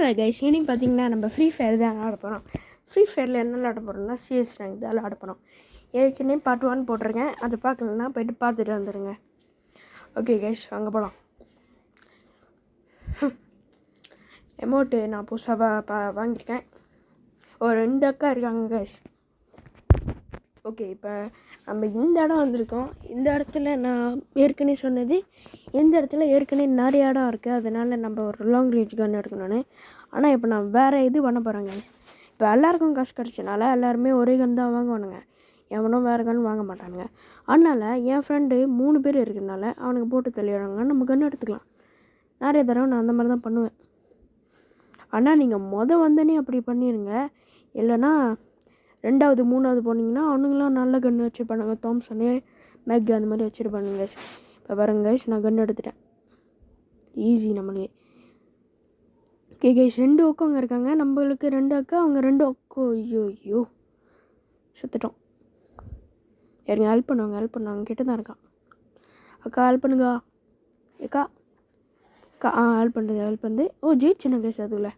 இல்லை கைஸ், இன்னைக்கு பார்த்தீங்கன்னா நம்ம ஃப்ரீ ஃபயர் தான் விளாட போகிறோம். ஃப்ரீ ஃபயரில் என்ன விளாட போகிறோம்னா சிஎஸ் ரேங்க் தான் விளாட போகிறோம். ஏற்கனவே பார்ட் 1 போட்டிருக்கேன், அதை பார்க்கலன்னா போய்ட்டு பார்த்துட்டு வந்துடுங்க. ஓகே கைஸ், அங்கே போகலாம். எமௌண்ட்டு நான் புதுசாக வாங்கியிருக்கேன். ஒரு 2 அக்கா இருக்காங்க கைஸ். ஓகே, இப்போ நம்ம இந்த இடம் வந்திருக்கோம். இந்த இடத்துல நான் ஏற்கனவே சொன்னது, இந்த இடத்துல ஏற்கனவே நிறைய இடம் இருக்குது. அதனால் நம்ம ஒரு லாங் ரேஞ்ச் கன் எடுக்கணும்னு. ஆனால் இப்போ நான் வேறு இது பண்ண போகிறேன் கைஸ். இப்போ எல்லாருக்கும் காசு கிடச்சனால எல்லாருமே ஒரே கன் தான் வாங்குவானுங்க. எவனும் வேறு கன் வாங்க மாட்டானுங்க. அதனால் என் ஃப்ரெண்டு 3 பேர் இருக்கிறனால அவனுக்கு போட்டு தள்ளிடுறாங்க. நம்ம கன் எடுத்துக்கலாம். நிறைய தடவை நான் அந்த மாதிரி தான் பண்ணுவேன். ஆனால் நீங்கள் வந்தோடனே அப்படி பண்ணிடுங்க. இல்லைன்னா 2வது 3வது போனீங்கன்னா அவனுங்களாம் நல்ல கன்று வச்சுருப்பானுங்க. தாம்சனு, மேக் அந்த மாதிரி வச்சுருப்பானுங்க கைஸ். இப்போ பாருங்க கைஸ், நான் கன்று எடுத்துட்டேன். ஈஸி நம்மளே. ஓகே கைஸ், 2 அக்கா அங்கே இருக்காங்க. நம்மளுக்கு 2 அக்கா, அவங்க 2 அக்கோ. ஐயோ சுற்றுட்டோம். யாருங்க ஹெல்ப் பண்ணுவாங்க கிட்ட தான் இருக்கான். அக்கா ஹெல்ப் பண்ணுங்க. அக்கா ஹெல்ப் பண்ணுது. ஜெயிச்சுண்ணா கைஸ். அதுக்குள்ள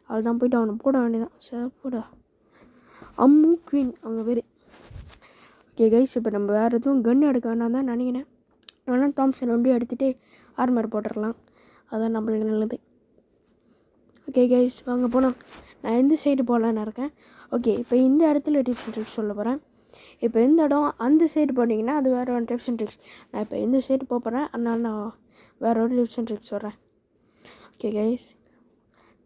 அவள் தான் போய்ட்டு அவனை போட வேண்டியதான். சார் போடா. அம்மு குவீன் அவங்க பேர். ஓகே கைஸ், இப்போ நம்ம வேறு எதுவும் கன் எடுக்க வேணாம் தான் நினைக்கிறேன். ஆனால் தாம்சன் ஒன்றையும் எடுத்துகிட்டு ஆர்மர் போட்டுடலாம். அதான் நம்மளுக்கு நல்லது. ஓகே கைஸ், வாங்க போனோம். நான் எந்த சைடு போகலான்னு இருக்கேன். ஓகே, இப்போ இந்த இடத்துல டிப்ஸ் அண்ட் ட்ரிக்ஸ் சொல்ல போகிறேன். இப்போ இந்த இடம் அந்த சைடு போனீங்கன்னா அது வேறு ஒரு டிப்ஸ் அண்ட் ட்ரிக்ஸ். நான் இப்போ இந்த சைடு போகிறேன், அதனால நான் வேறு ஒரு டிப்ஸ் அண்ட் ட்ரிக்ஸ் சொல்கிறேன். ஓகே கைஸ்,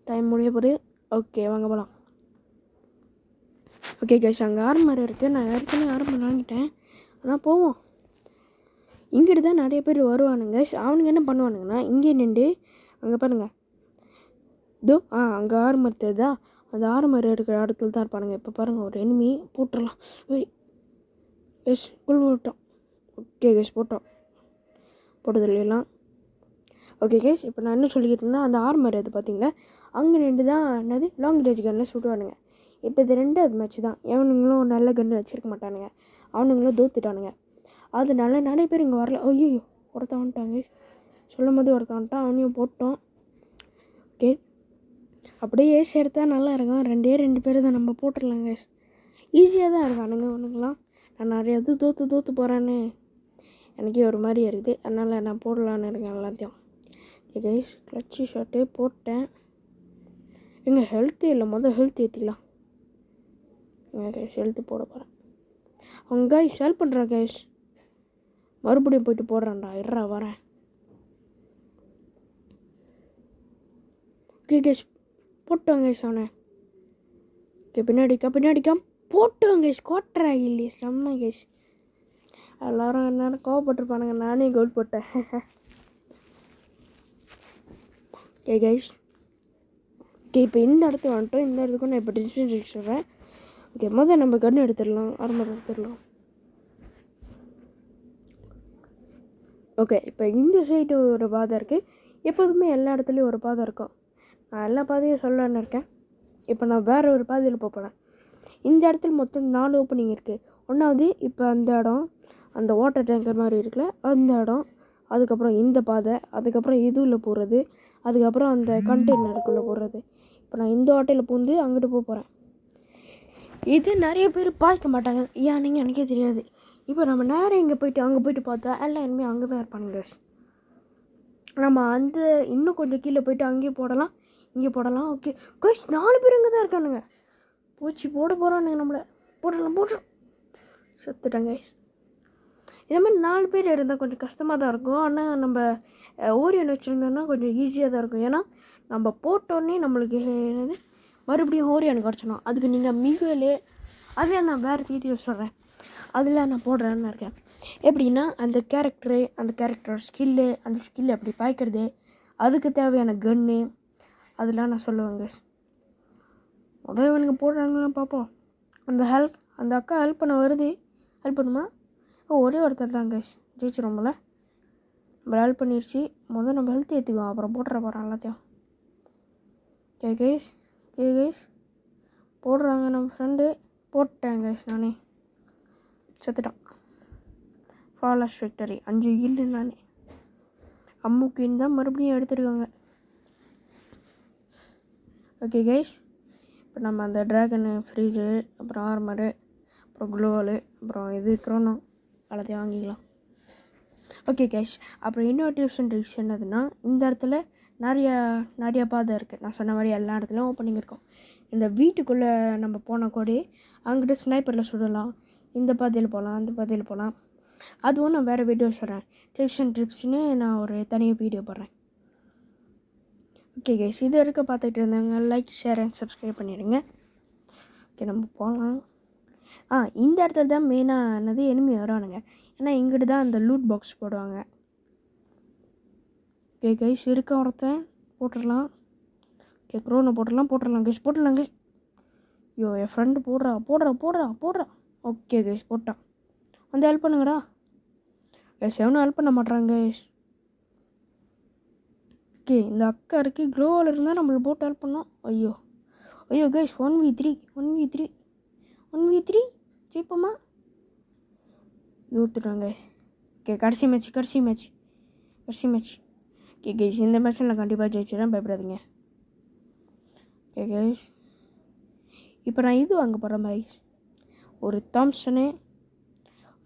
டைம் முடிய போகுது. ஓகே வாங்க போகலாம். ஓகே கைஸ், அங்கே ஆர்மர் இருக்குது. நான் ஏற்கனவே ஆர்மர் வாங்கிட்டேன். ஆனால் போவோம். இங்கிட்டு தான் நிறைய பேர் வருவானுங்க. அவனுங்க என்ன பண்ணுவானுங்கன்னா இங்கே நின்று அங்கே பாருங்கள். அங்கே ஆர்மர் தெரியுதா? அந்த ஆர்மர் இருக்கிற இடத்துல தான் இருப்பானுங்க. இப்போ பாருங்கள், ஒரு எனிமி போட்டுடலாம். எஸ் போட்டோம். ஓகே கைஸ், போட்டதுலாம். ஓகே கைஸ், இப்போ நான் என்ன சொல்லிக்கிட்டு இருந்தேன், அந்த ஆர்மர் அது பார்த்தீங்களா, அங்கே நின்று தான் என்னது லாங் ரேஞ்ச் கன்னில் சுடுவானுங்க. இப்போ இது 2வது மேட்ச் தான். எவனுங்களும் நல்ல கன்று வச்சுருக்க மாட்டானுங்க. அவனுங்களும் தோத்துட்டானுங்க. அதனால நிறைய பேர் இங்கே வரல. ஐயோ ஒருத்தன் வந்துட்டாங்க. சொல்லும் போது ஒருத்தன் வந்துட்டான். அவனையும் போட்டோம். ஓகே, அப்படியே ஏசி எடுத்தால் நல்லா இருக்கும். 2 பேர் தான் நம்ம போட்டுடலாங்க. ஈஸியாக தான் இருக்கானுங்க அவனுங்களாம். நான் நிறைய இது தோற்று போகிறேன்னு எனக்கே ஒரு மாதிரி இருக்குது. அதனால் நான் போடலான்னு இருக்கேன் எல்லாத்தையும். ஓகே கைஸ், கிளட்சி ஷாட்டு போட்டேன். எங்கள் ஹெல்த்து இல்லை, ஹெல்த் ஏற்றிக்கலாம். கைஸ் ஹெல்த்து போட போகிறேன். அவங்க கைஸ் ஹெல்ப் பண்ணுறான் கைஸ். மறுபடியும் போயிட்டு போடுறான்டா. வரேன். ஓகே கைஸ், போட்டோங்க கைஸ் அவனை. ஓகே, பின்னாடிக்கா போட்டோங்க கைஸ். கோட்டரா இல்லையே, செம்ம கைஸ். எல்லோரும் என்னென்ன கோவப்பட்டிருப்பானுங்க. நானே கோல் போட்டேன். ஓகே கைஸ், இப்போ இந்த இடத்துக்கு வந்துட்டோம். இந்த இடத்துக்கு நான் இப்போ டிஸ்டன்ஸ் சொல்கிறேன். ஓகே, நம்ம கன் எடுத்துடலாம், ஆர்மர் எடுத்துடலாம். ஓகே, இப்போ இந்த சைடு ஒரு பாதை இருக்குது. எப்போதுமே எல்லா இடத்துலையும் ஒரு பாதை இருக்கும். நான் எல்லா பாதையும் சொல்லலான்னு இருக்கேன். இப்போ நான் வேறு ஒரு பாதையில் போகிறேன். இந்த இடத்துல மொத்தம் 4 ஓப்பனிங் இருக்குது. 1வது இப்போ அந்த இடம், அந்த வாட்டர் டேங்கர் மாதிரி இருக்குல்ல, அந்த இடம். அதுக்கப்புறம் இந்த பாதை, அதுக்கப்புறம் இதுவில் போகிறது, அதுக்கப்புறம் அந்த கண்டெய்னருக்குள்ளே போகிறது. இப்போ நான் இந்த ஹோட்டலில் பூந்து அங்கிட்டு போகிறேன். இது நிறைய பேர் பார்க்க மாட்டாங்க. ஏன்னு எனக்கே தெரியாது. இப்போ நம்ம நேரம் அங்கே போயிட்டு பார்த்தா எல்லாம் இனிமேல் அங்கே தான் இருப்பானுங்க. நம்ம இன்னும் கொஞ்சம் கீழே போயிட்டு அங்கேயும் போடலாம், இங்கே போடலாம். ஓகே கைஸ், 4 பேர் இங்கே தான் இருக்கானுங்க. போட போகிறானுங்க நம்மளை. போடுறோம். செத்துட்டாங்க கைஸ். இந்த மாதிரி 4 பேர் இருந்தால் கொஞ்சம் கஷ்டமாக தான் இருக்கும். ஆனால் நம்ம ஓரியன் வச்சுருந்தோம்னா கொஞ்சம் ஈஸியாக தான் இருக்கும். ஏன்னா நம்ம போட்டோன்னே நம்மளுக்கு என்னது மறுபடியும் ஓரியன் கிடச்சணும். அதுக்கு நீங்கள் மிகுவலே அதில் நான் வேறு வீடியோ சொல்கிறேன். அதில் நான் போடுறேன்னு இருக்கேன். எப்படின்னா அந்த கேரக்டர் ஸ்கில்லு, அந்த ஸ்கில் எப்படி பாய்க்கிறது, அதுக்கு தேவையான கன்னு, அதெல்லாம் நான் சொல்லுவேங்க. முதல்ல இவனுக்கு போடுறாங்களாம் பார்ப்போம். அந்த அக்கா ஹெல்ப் பண்ண வருது. ஹெல்ப் பண்ணுமா? ஒரே ஒருத்தர் தான் கைஸ். ஜெயிச்சிருவோம்ல. நம்ம ஹெல்ப் பண்ணிடுச்சு. நம்ம ஹெல்த் ஏற்றிக்குவோம், அப்புறம் போடுறேன் எல்லாத்தையும். ஓகே கைஸ், போடுறாங்க நம்ம ஃப்ரெண்டு. போட்டேன் கைஸ், நானே செத்துட்டான். Flawless victory. 5 இல்லை நானே. அம்முக்கின்னு தான் மறுபடியும் எடுத்துருக்காங்க. ஓகே கைஸ், இப்போ நம்ம அந்த ட்ராகனு, ஃப்ரீஸு, அப்புறம் ஆர்மரு, அப்புறம் க்ளோவாலு, அப்புறம் இது க்ரோனோ எல்லாத்தையும் வாங்கிக்கலாம். ஓகே கைஸ், அப்புறம் இன்னொரு டிப்ஸ் அண்ட் ட்ரிக்ஸ் என்னதுன்னா, இந்த இடத்துல நிறையா பாதை இருக்குது. நான் சொன்ன மாதிரி எல்லா இடத்துலையும் ஓப்பனிங் இருக்கும். இந்த வீட்டுக்குள்ளே நம்ம போனால் கூட அங்கிட்ட ஸ்னைப்பரில் சுடலாம். இந்த பாதையில் போகலாம், அந்த பாதையில் போகலாம். அதுவும் நான் வேறு வீடியோ சொல்கிறேன். ட்ரிக்ஸ் அண்ட் ட்ரிப்ஸ்னு நான் ஒரு தனியாக வீடியோ போடுறேன். ஓகே கைஸ், இது வரைக்கும் பார்த்துட்டு இருந்தாங்க. லைக், ஷேர் அண்ட் சப்ஸ்கிரைப் பண்ணிடுங்க. ஓகே, நம்ம போகலாம். இந்த இடத்துல தான் மெயினாக என்னது எனிமி வரானுங்க. ஏன்னா இங்கிட்டு தான் அந்த லூட் பாக்ஸ் போடுவாங்க. ஓகே கைஸ், இருக்க ஒருத்தன் போட்டுடலாம். ஓகே, க்ரோனை போட்டுடலாம் கைஸ். ஐயோ, என் ஃப்ரெண்டு போடுறா. ஓகே கைஸ், போட்டான். வந்து ஹெல்ப் பண்ணுங்கடா கைஸ். எவனும் ஹெல்ப் பண்ண மாட்றாங்க கைஸ். ஓகே, இந்த அக்கா இருக்குது. க்ளோவில் இருந்தால் நம்மளை போட்டு ஹெல்ப் பண்ணோம். ஐயோ கைஸ், 1v3 ஜெயிப்போமா? ஊற்றுட்டாங்க கைஸ். ஓகே, கடைசி மேட்ச். ஓகே கைஸ், இந்த மேட்ச்சில் நான் கண்டிப்பாக ஜெயிச்சிடறேன், பயப்படாதீங்க. ஓகே கைஸ், இப்போ நான் இது வாங்க போகிறேன் கைஸ். ஒரு தாம்சனு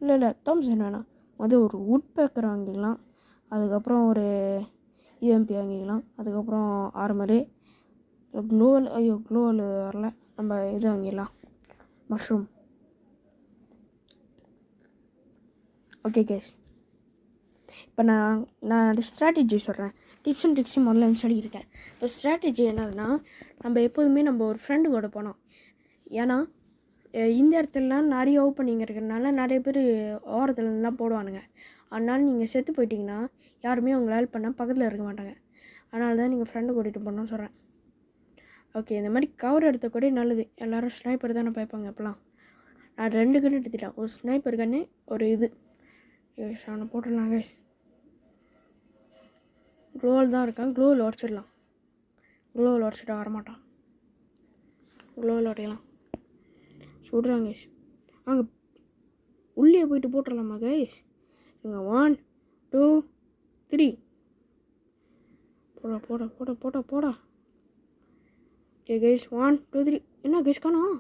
இல்லை தாம்சன் வேணாம், ஒரு வுட் பேக்கர் வாங்கிக்கலாம். அதுக்கப்புறம் ஒரு யூஎம்பி வாங்கிக்கலாம். அதுக்கப்புறம் ஆர்மரு, க்ளோவல் வரல. நம்ம இது வாங்கிடலாம், மஷ்ரூம். ஓகே கைஸ், இப்போ நான் ஸ்ட்ராட்டஜி சொல்கிறேன். டிப்ஸ் அண்ட் ட்ரிக்ஸும் முதல்ல சொல்லியிருக்கேன். இப்போ ஸ்ட்ராட்டஜி என்னதுன்னா, நம்ம எப்போதுமே ஒரு ஃப்ரெண்டு கூட போனோம். ஏன்னா இந்த இடத்துலலாம் நிறைய ஓப்பனிங் இருக்கிறதுனால நிறைய பேர் ஓரத்துலலாம் போடுவானுங்க. அதனால் நீங்கள் செத்து போயிட்டீங்கன்னா யாருமே உங்களை ஹெல்ப் பண்ண பக்கத்தில் இருக்க மாட்டாங்க. அதனால தான் நீங்கள் ஃப்ரெண்டை கூட்டிகிட்டு போகணும்னு சொல்கிறேன். ஓகே, இந்த மாதிரி கவர் எடுத்த கூட நல்லது. எல்லோரும் ஸ்னைப்பர் தானே பார்ப்பாங்க. இப்போலாம் நான் 2 கன்று எடுத்துட்டேன். ஒரு ஸ்னைப்பர் கன்று, ஒரு இது. அவனை போட்டுடலாம் கைஸ். க்ளோவில் தான் இருக்கான். க்ளோவில் உடச்சிட்டு வரமாட்டான். க்ளோவில் உடையலாம். சுடுறாங்க கைஸ். அங்கே உள்ளே போயிட்டு போட்டுடலாமா கைஸ்? இங்கே 1 2 3 போடா. Okay guys, 1 2 3. என்ன கைஸ் காணோம்?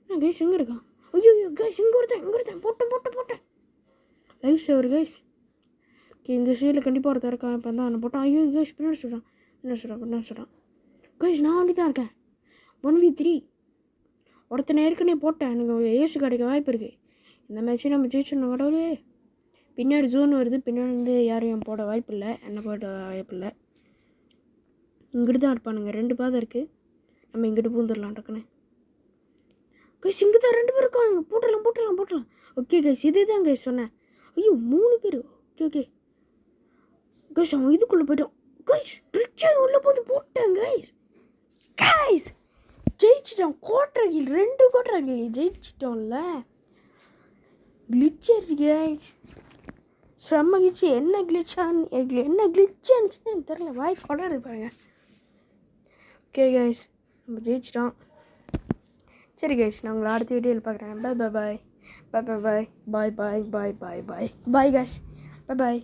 என்ன கைஸ் எங்கே இருக்கான்? ஐயோ கைஸ், இங்கே ஒருத்தன் போட்டேன். லைஃப் சேவர் கைஸ். ஓகே, இந்த சைடில் கண்டிப்பாக ஒருத்தர் இருக்கான். இப்போ தான் அவனை போட்டான். ஐயோ கைஸ், பின்னாடி சொல்கிறான் கைஸ். நான் அப்படி தான் இருக்கேன். 1v3 ஒருத்தனை ஏற்கனவே போட்டேன். எனக்கு ஏசு கிடைக்க வாய்ப்பு இருக்குது. இந்த மேட்ச்சே நம்ம ஜெயிச்சிடணும் கடவுளே. பின்னாடி ஜோன் வருது. பின்னாடி வந்து யாரையும் போட வாய்ப்பு இல்லை. என்ன போட வாய்ப்பு இல்லை. இங்கிட்டு தான் இருப்பானுங்க. 2 பாதை இருக்குது. நம்ம இங்கிட்டு பூந்துடலாம் டக்குன்னு. கைஸ், இங்கே தான் 2 பேர் இருக்காங்க. போட்டுடலாம். ஓகே கைஸ், இதே தான் கைஸ் சொன்னேன். ஐயோ 3 பேர். ஓகே கைஸ், அவன் இதுக்குள்ளே போய்ட்டான் கைஸ். ரிச்சா உள்ளே போது போட்டேன் கைஸ். ஜெயிச்சிட்டோம். 2 கோட்ராகில் ஜெயிச்சிட்டோம்ல. கிளிச்சர்ஸ் கைஸ், செம்ம கிளிச்சு. என்ன கிளிச்சான்னு தெரில. வாய் கொண்டாடு பாருங்க. ஓகே கைஸ், நம்ம ஜெயிச்சிட்டோம். சரி கைஸ், நான் உங்களை அடுத்த வீடியோவில் பார்க்குறேன். Bye guys. பாய்.